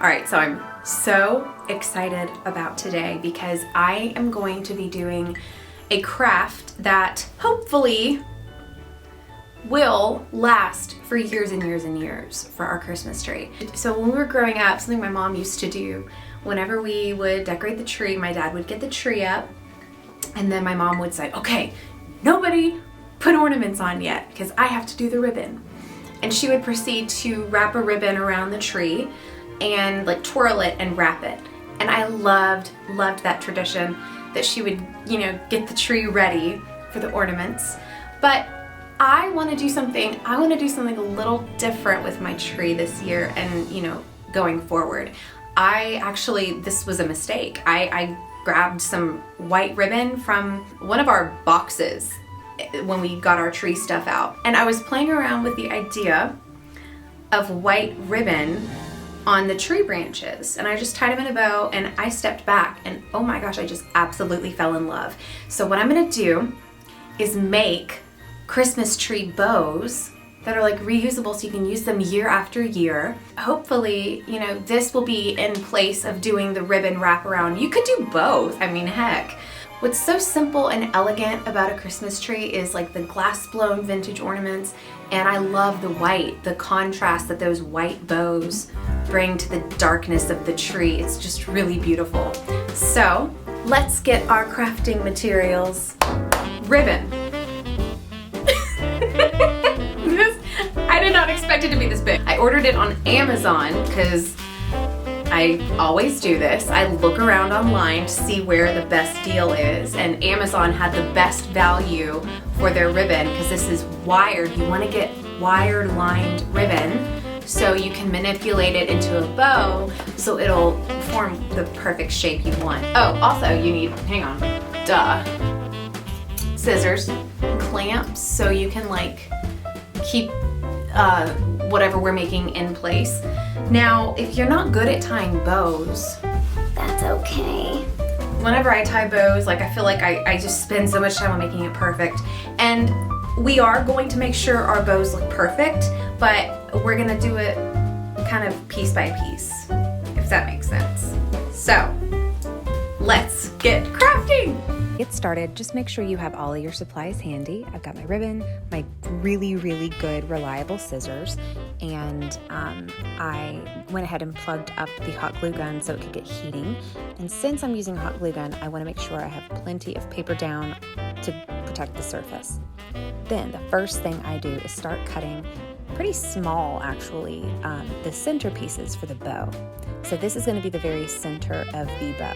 All right, so I'm so excited about today because I am going to be doing a craft that hopefully will last for years and years and years for our Christmas tree. So when we were growing up, something my mom used to do, whenever we would decorate the tree, my dad would get the tree up and then my mom would say, okay, nobody put ornaments on yet because I have to do the ribbon. And she would proceed to wrap a ribbon around the tree and like twirl it and wrap it. And I loved that tradition that she would, get the tree ready for the ornaments. But I want to do something a little different with my tree this year and, going forward. This was a mistake. I grabbed some white ribbon from one of our boxes when we got our tree stuff out. And I was playing around with the idea of white ribbon on the tree branches, and I just tied them in a bow and I stepped back and oh my gosh, I just absolutely fell in love. So what I'm gonna do is make Christmas tree bows that are like reusable so you can use them year after year. Hopefully, this will be in place of doing the ribbon wraparound. You could do both, I mean, heck. What's so simple and elegant about a Christmas tree is like the glass blown vintage ornaments, and I love the white, the contrast that those white bows bring to the darkness of the tree. It's just really beautiful. So let's get our crafting materials. Ribbon. I did not expect it to be this big. I ordered it on Amazon because I always do this. I look around online to see where the best deal is, and Amazon had the best value for their ribbon because this is wired. You want to get wired lined ribbon so you can manipulate it into a bow so it'll form the perfect shape you want. Oh, also you need, scissors, clamps so you can like keep whatever we're making in place. Now, if you're not good at tying bows, that's okay. Whenever I tie bows, I feel like I just spend so much time on making it perfect. And we are going to make sure our bows look perfect, but we're gonna do it kind of piece by piece, if that makes sense. So, let's get crafting! Get started, just make sure you have all of your supplies handy. I've got my ribbon, my really, really good, reliable scissors, and I went ahead and plugged up the hot glue gun so it could get heating. And since I'm using a hot glue gun, I want to make sure I have plenty of paper down to protect the surface. Then the first thing I do is start cutting pretty small, actually, the center pieces for the bow. So this is going to be the very center of the bow.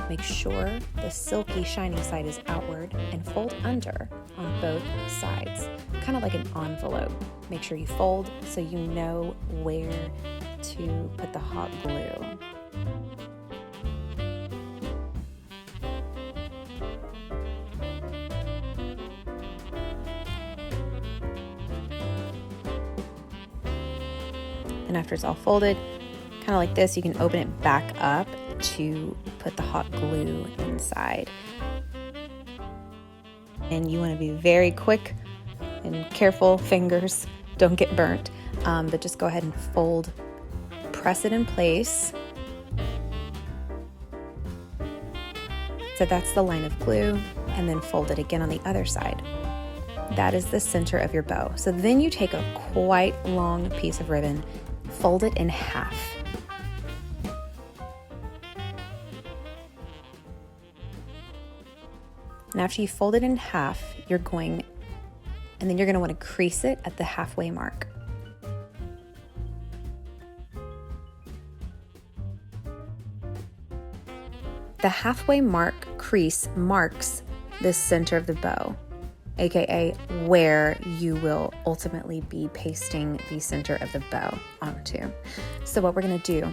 Make sure the silky, shiny side is outward and fold under on both sides, kind of like an envelope. Make sure you fold so you know where to put the hot glue. And after it's all folded, kind of like this, you can open it back up to put the hot glue inside. And you want to be very quick and careful, fingers don't get burnt, but just go ahead and fold, press it in place. So that's the line of glue, and then fold it again on the other side. That is the center of your bow. So then you take a quite long piece of ribbon, fold it in half. And after you fold it in half, you're going to want to crease it at the halfway mark. The halfway mark crease marks the center of the bow, aka where you will ultimately be pasting the center of the bow onto. So what we're going to do,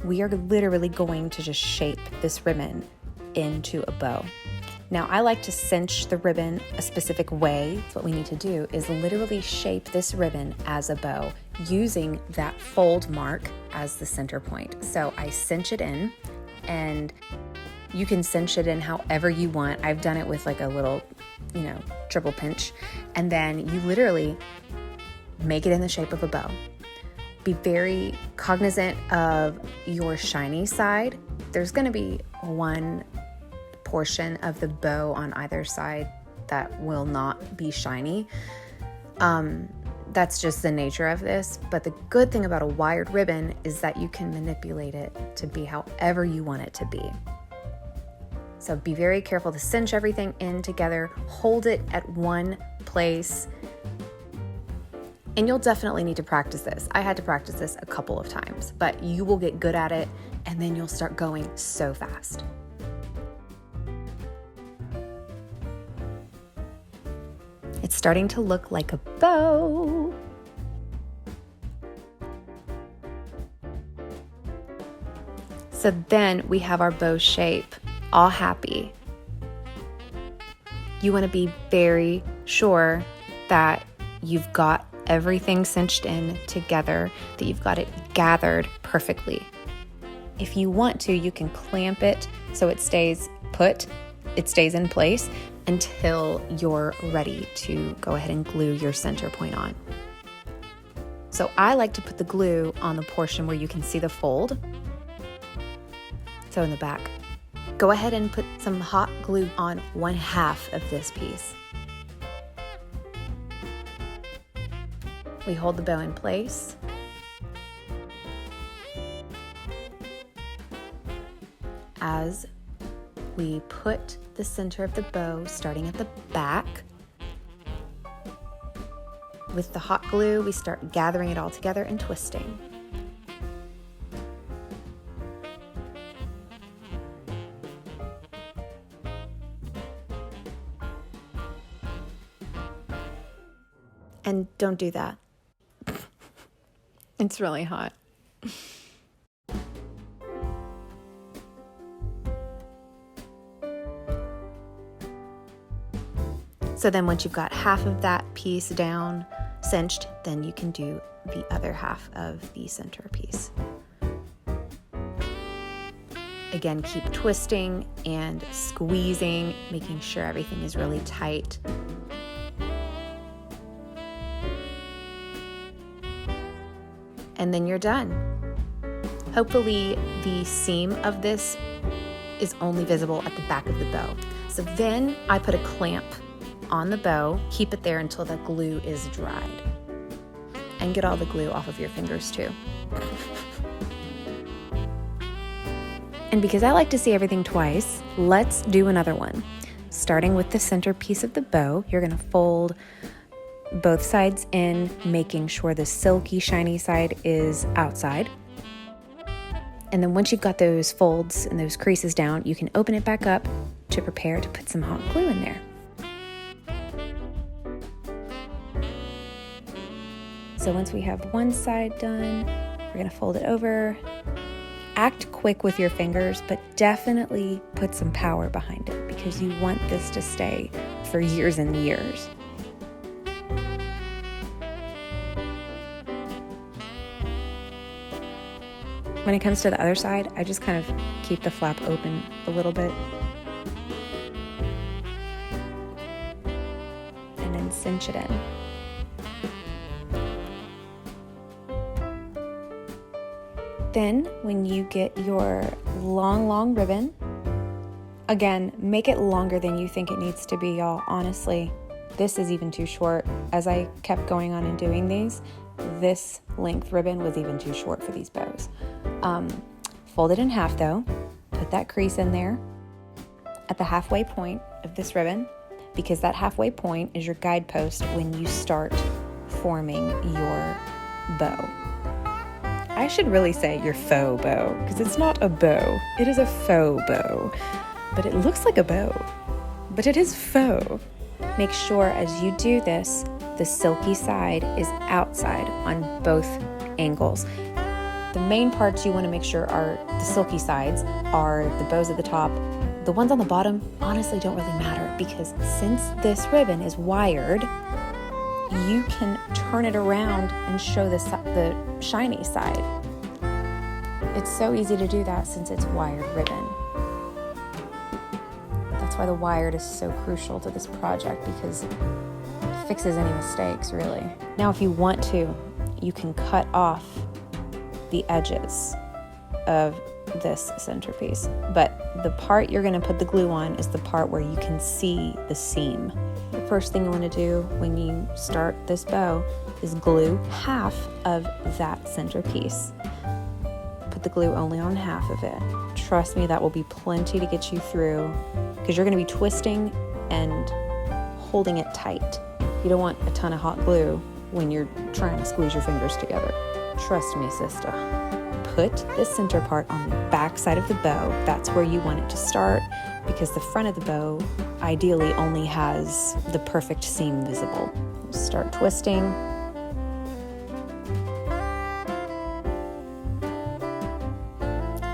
we are literally going to just shape this ribbon into a bow. Now, I like to cinch the ribbon a specific way. What we need to do is literally shape this ribbon as a bow using that fold mark as the center point. So I cinch it in, and you can cinch it in however you want. I've done it with like a little, triple pinch, and then you literally make it in the shape of a bow. Be very cognizant of your shiny side. There's going to be one portion of the bow on either side that will not be shiny. That's just the nature of this. But the good thing about a wired ribbon is that you can manipulate it to be however you want it to be. So be very careful to cinch everything in together, hold it at one place. And you'll definitely need to practice this. I had to practice this a couple of times, but you will get good at it and then you'll start going so fast. It's starting to look like a bow. So then we have our bow shape, all happy. You want to be very sure that you've got everything cinched in together, that you've got it gathered perfectly. If you want to, you can clamp it so it stays put, it stays in place until you're ready to go ahead and glue your center point on. So I like to put the glue on the portion where you can see the fold. So in the back. Go ahead and put some hot glue on 1/2 of this piece. We hold the bow in place. As we put the center of the bow starting at the back. With the hot glue, we start gathering it all together and twisting. And don't do that. It's really hot. So then once you've got half of that piece down, cinched, then you can do the other half of the center piece. Again, keep twisting and squeezing, making sure everything is really tight. And then you're done. Hopefully the seam of this is only visible at the back of the bow. So then I put a clamp on the bow, keep it there until the glue is dried. And get all the glue off of your fingers too. And because I like to see everything twice, let's do another one. Starting with the center piece of the bow, you're gonna fold both sides in, making sure the silky, shiny side is outside. And then once you've got those folds and those creases down, you can open it back up to prepare to put some hot glue in there. So once we have one side done, we're gonna fold it over. Act quick with your fingers, but definitely put some power behind it because you want this to stay for years and years. When it comes to the other side, I just kind of keep the flap open a little bit. And then cinch it in. Then when you get your long ribbon, again, make it longer than you think it needs to be, y'all. Honestly, this is even too short. As I kept going on and doing these, this length ribbon was even too short for these bows. Fold it in half though, put that crease in there at the halfway point of this ribbon, because that halfway point is your guidepost when you start forming your bow. I should really say your faux bow, because it's not a bow, it is a faux bow, but it looks like a bow, but it is faux. Make sure as you do this, the silky side is outside on both angles. The main parts you want to make sure are the silky sides, are the bows at the top. The ones on the bottom honestly don't really matter, because since this ribbon is wired, you can turn it around and show the shiny side. It's so easy to do that since it's wired ribbon. That's why the wired is so crucial to this project, because it fixes any mistakes, really. Now, if you want to, you can cut off the edges of this centerpiece, but the part you're going to put the glue on is the part where you can see the seam. The first thing you want to do when you start this bow is glue half of that centerpiece. Put the glue only on half of it. Trust me, that will be plenty to get you through, because you're going to be twisting and holding it tight. You don't want a ton of hot glue when you're trying to squeeze your fingers together. Trust me, sister. Put the center part on the back side of the bow. That's where you want it to start, because the front of the bow ideally only has the perfect seam visible. Start twisting.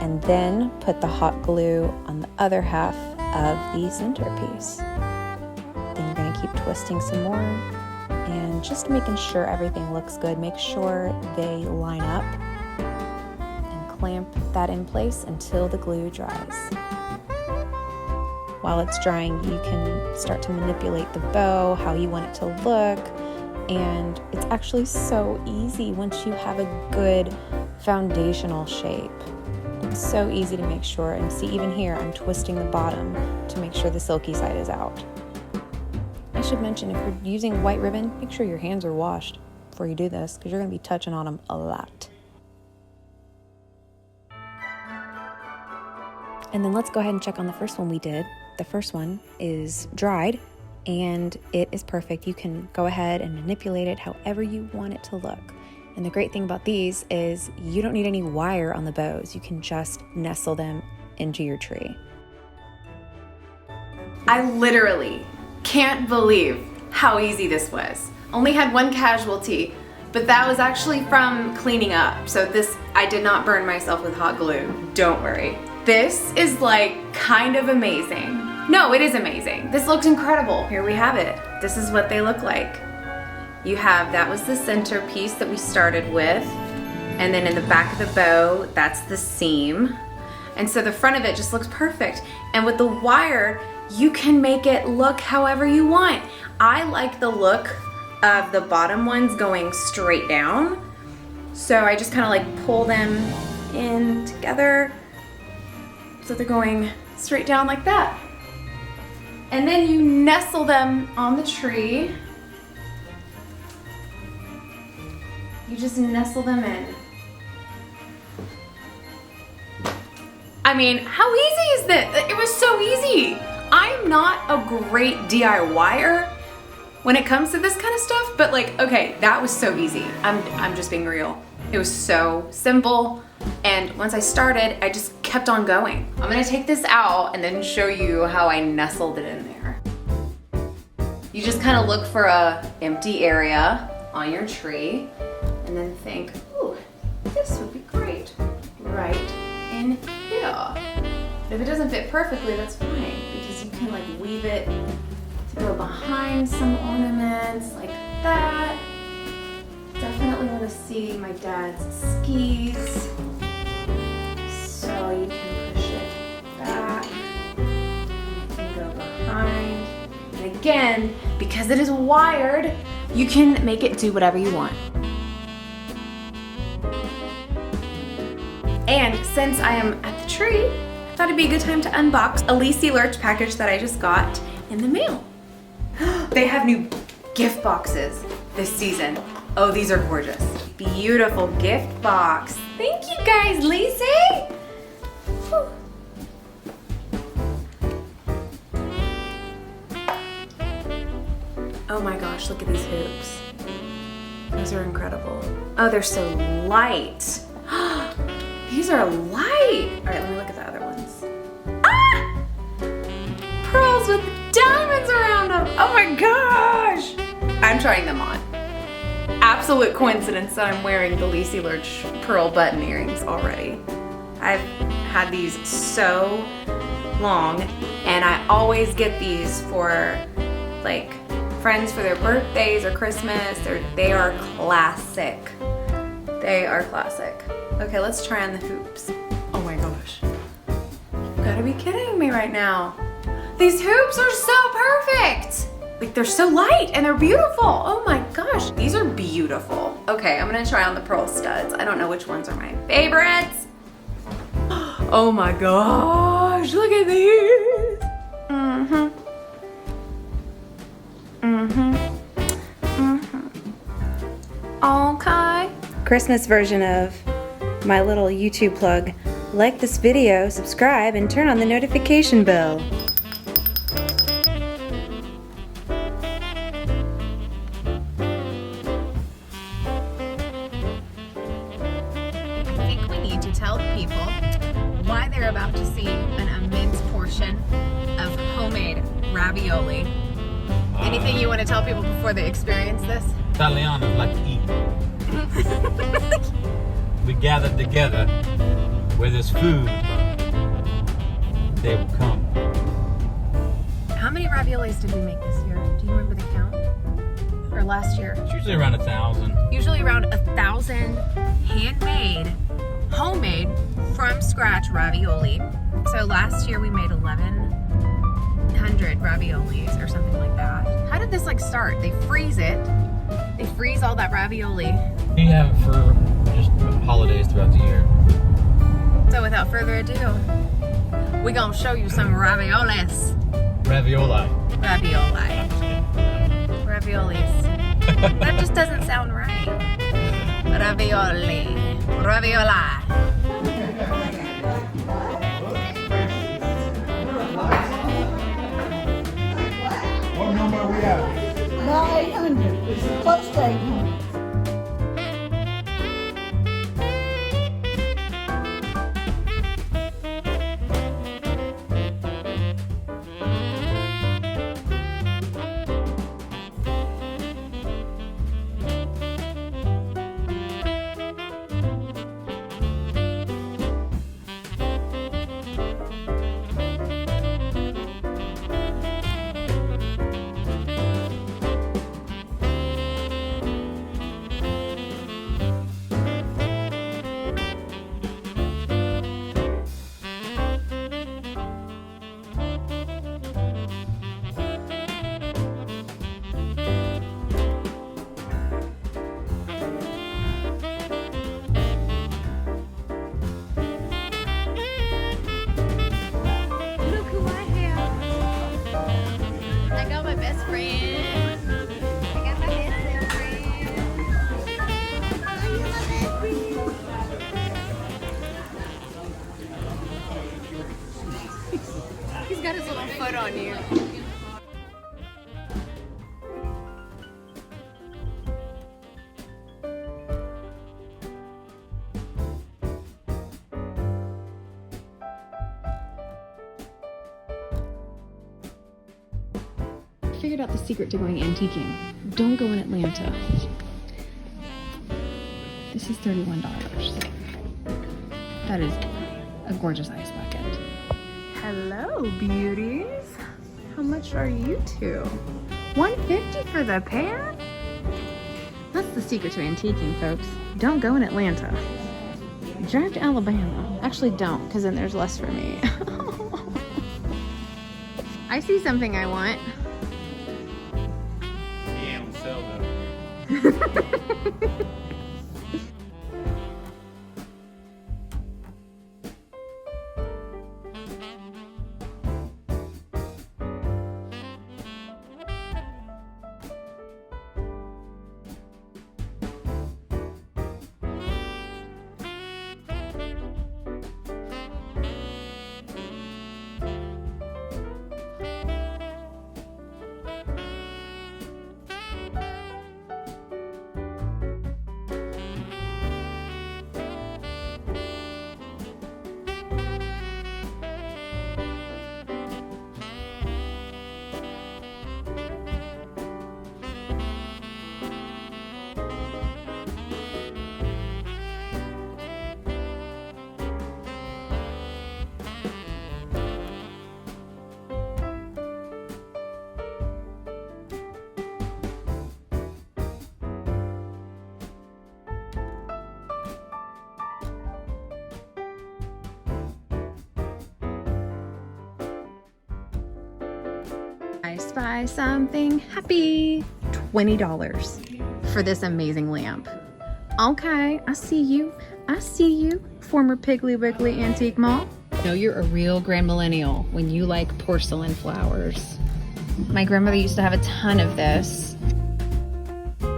And then put the hot glue on the other half of the centerpiece. Then you're going to keep twisting some more and just making sure everything looks good. Make sure they line up and clamp that in place until the glue dries. While it's drying, you can start to manipulate the bow, how you want it to look, and it's actually so easy once you have a good foundational shape. It's so easy to make sure, and see, even here I'm twisting the bottom to make sure the silky side is out. I should mention, if you're using white ribbon, make sure your hands are washed before you do this, because you're going to be touching on them a lot. And then let's go ahead and check on the first one we did. The first one is dried and it is perfect. You can go ahead and manipulate it however you want it to look. And the great thing about these is you don't need any wire on the bows. You can just nestle them into your tree. I literally can't believe how easy this was. Only had one casualty, but that was actually from cleaning up. So this, I did not burn myself with hot glue. Don't worry. This is like kind of amazing. No, it is amazing. This looks incredible. Here we have it. This is what they look like. You have, that was the centerpiece that we started with. And then in the back of the bow, that's the seam. And so the front of it just looks perfect. And with the wire, you can make it look however you want. I like the look of the bottom ones going straight down. So I just kind of like pull them in together. So they're going straight down like that. And then you nestle them on the tree. You just nestle them in. I mean, how easy is this? It was so easy. I'm not a great DIYer when it comes to this kind of stuff, but like, okay, that was so easy. I'm just being real. It was so simple. And once I started, I just kept on going. I'm gonna take this out and then show you how I nestled it in there. You just kind of look for a empty area on your tree and then think, ooh, this would be great right in here. If it doesn't fit perfectly, that's fine, because you can like weave it to go behind some ornaments like that. Definitely want to see my dad's skis. So you can push it back, and it can go behind. And again, because it is wired, you can make it do whatever you want. And since I am at the tree, I thought it'd be a good time to unbox a Lacey Lurch package that I just got in the mail. They have new gift boxes this season. Oh, these are gorgeous. Beautiful gift box. Thank you guys, Lacey. Whew. Oh my gosh, look at these hoops. These are incredible. Oh, they're so light. These are light. All right, let me look at the other ones. Ah! Pearls with diamonds around them. Oh my gosh. I'm trying them on. Absolute coincidence that I'm wearing the Lacey Lurch pearl button earrings already. I've had these so long, and I always get these for like friends for their birthdays or Christmas. They are classic. They are classic. Okay, let's try on the hoops. Oh my gosh. You've gotta be kidding me right now. These hoops are so perfect. Like they're so light and they're beautiful. Oh my gosh, these are beautiful. Okay, I'm gonna try on the pearl studs. I don't know which ones are my favorites. Oh my gosh, look at these. Okay. Christmas version of my little YouTube plug. Like this video, subscribe, and turn on the notification bell. I think we need to tell people why they're about to see an immense portion of homemade ravioli. Anything you want to tell people before they experience this? Italianos like to eat. We gathered together where there's food, they will come. How many raviolis did we make this year? Do you remember the count? Or last year? It's usually around 1,000. Usually around 1,000 handmade, homemade, from scratch ravioli. So last year we made 1,100 raviolis or something like that. How did this like start? They freeze it. They freeze all that ravioli. We have it for just holidays throughout the year. So without further ado, we're gonna show you some raviolis. Ravioli. Ravioli. Raviolis. That just doesn't sound right. Ravioli. Raviola. What number are we at? About 800. It's close to 800. He's got his little foot on you. Figured out the secret to going antiquing. Don't go in Atlanta. This is $31. That is a gorgeous ice bucket. Hello, beauties. How much are you two? $150 for the pair? That's the secret to antiquing, folks. Don't go in Atlanta. Drive to Alabama. Actually, don't, because then there's less for me. I see something I want. Yeah, we'll sell them. I spy something happy. $20 for this amazing lamp. Okay, I see you. I see you, former Piggly Wiggly Antique Mall. No, you're a real grand millennial when you like porcelain flowers. My grandmother used to have a ton of this. Oh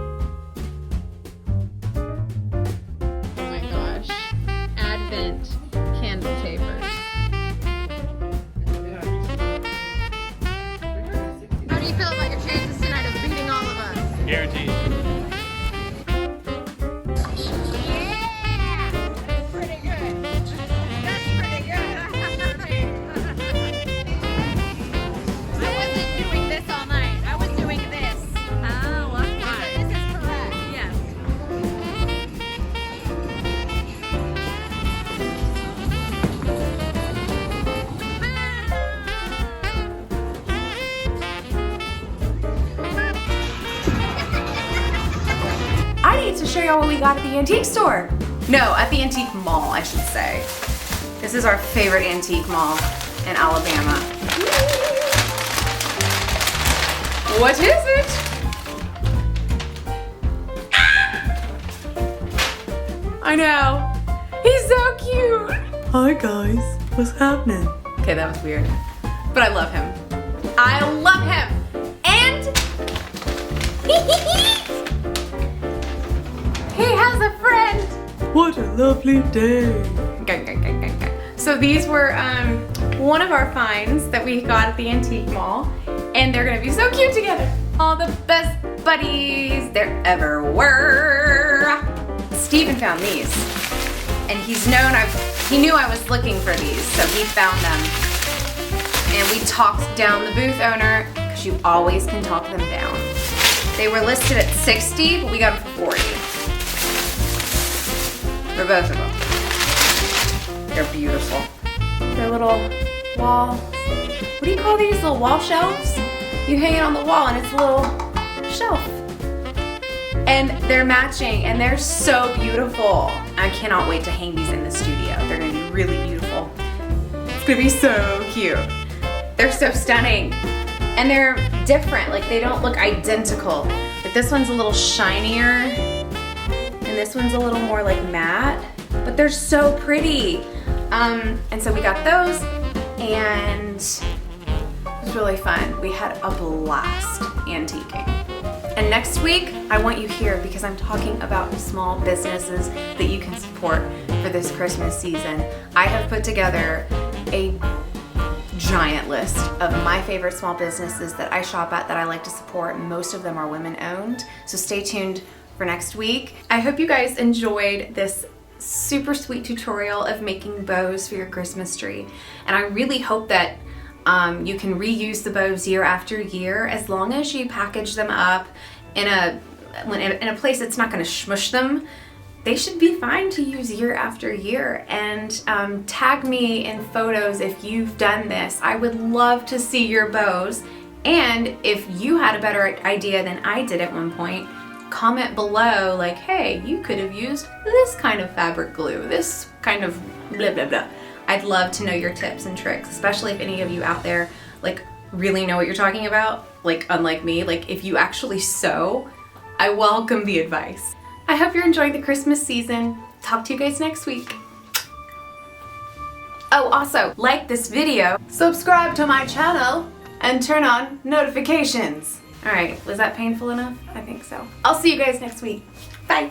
my gosh. Advent candle tapers. How do you feel about your chances tonight of beating all of us? Guaranteed. To show y'all what we got at the antique store. No, at the antique mall, I should say. This is our favorite antique mall in Alabama. What is it? I know. He's so cute. Hi guys, what's happening? Okay, that was weird. But I love him. I love him. And he has a friend. What a lovely day. So these were one of our finds that we got at the antique mall, and they're gonna be so cute together. All the best buddies there ever were. Steven found these, and he knew I was looking for these, so he found them. And we talked down the booth owner, because you always can talk them down. They were listed at $60, but we got them for $40. For both of them. They're beautiful. They're little wall, what do you call these? Little wall shelves? You hang it on the wall and it's a little shelf. And they're matching and they're so beautiful. I cannot wait to hang these in the studio. They're gonna be really beautiful. It's gonna be so cute. They're so stunning. And they're different, like they don't look identical. Like this one's a little shinier. And this one's a little more like matte, but they're so pretty. And so we got those, and it was really fun. We had a blast antiquing. And next week, I want you here because I'm talking about small businesses that you can support for this Christmas season. I have put together a giant list of my favorite small businesses that I shop at that I like to support. Most of them are women owned, so stay tuned for next week. I hope you guys enjoyed this super sweet tutorial of making bows for your Christmas tree. And I really hope that you can reuse the bows year after year as long as you package them up in a place that's not going to smush them. They should be fine to use year after year. And tag me in photos if you've done this. I would love to see your bows. And if you had a better idea than I did at one point, comment below like, hey, you could have used this kind of fabric glue, this kind of blah, blah, blah. I'd love to know your tips and tricks, especially if any of you out there like really know what you're talking about, like unlike me, like if you actually sew, I welcome the advice. I hope you're enjoying the Christmas season. Talk to you guys next week. Oh, also, like this video, subscribe to my channel, and turn on notifications. All right, was that painful enough? I think so. I'll see you guys next week. Bye.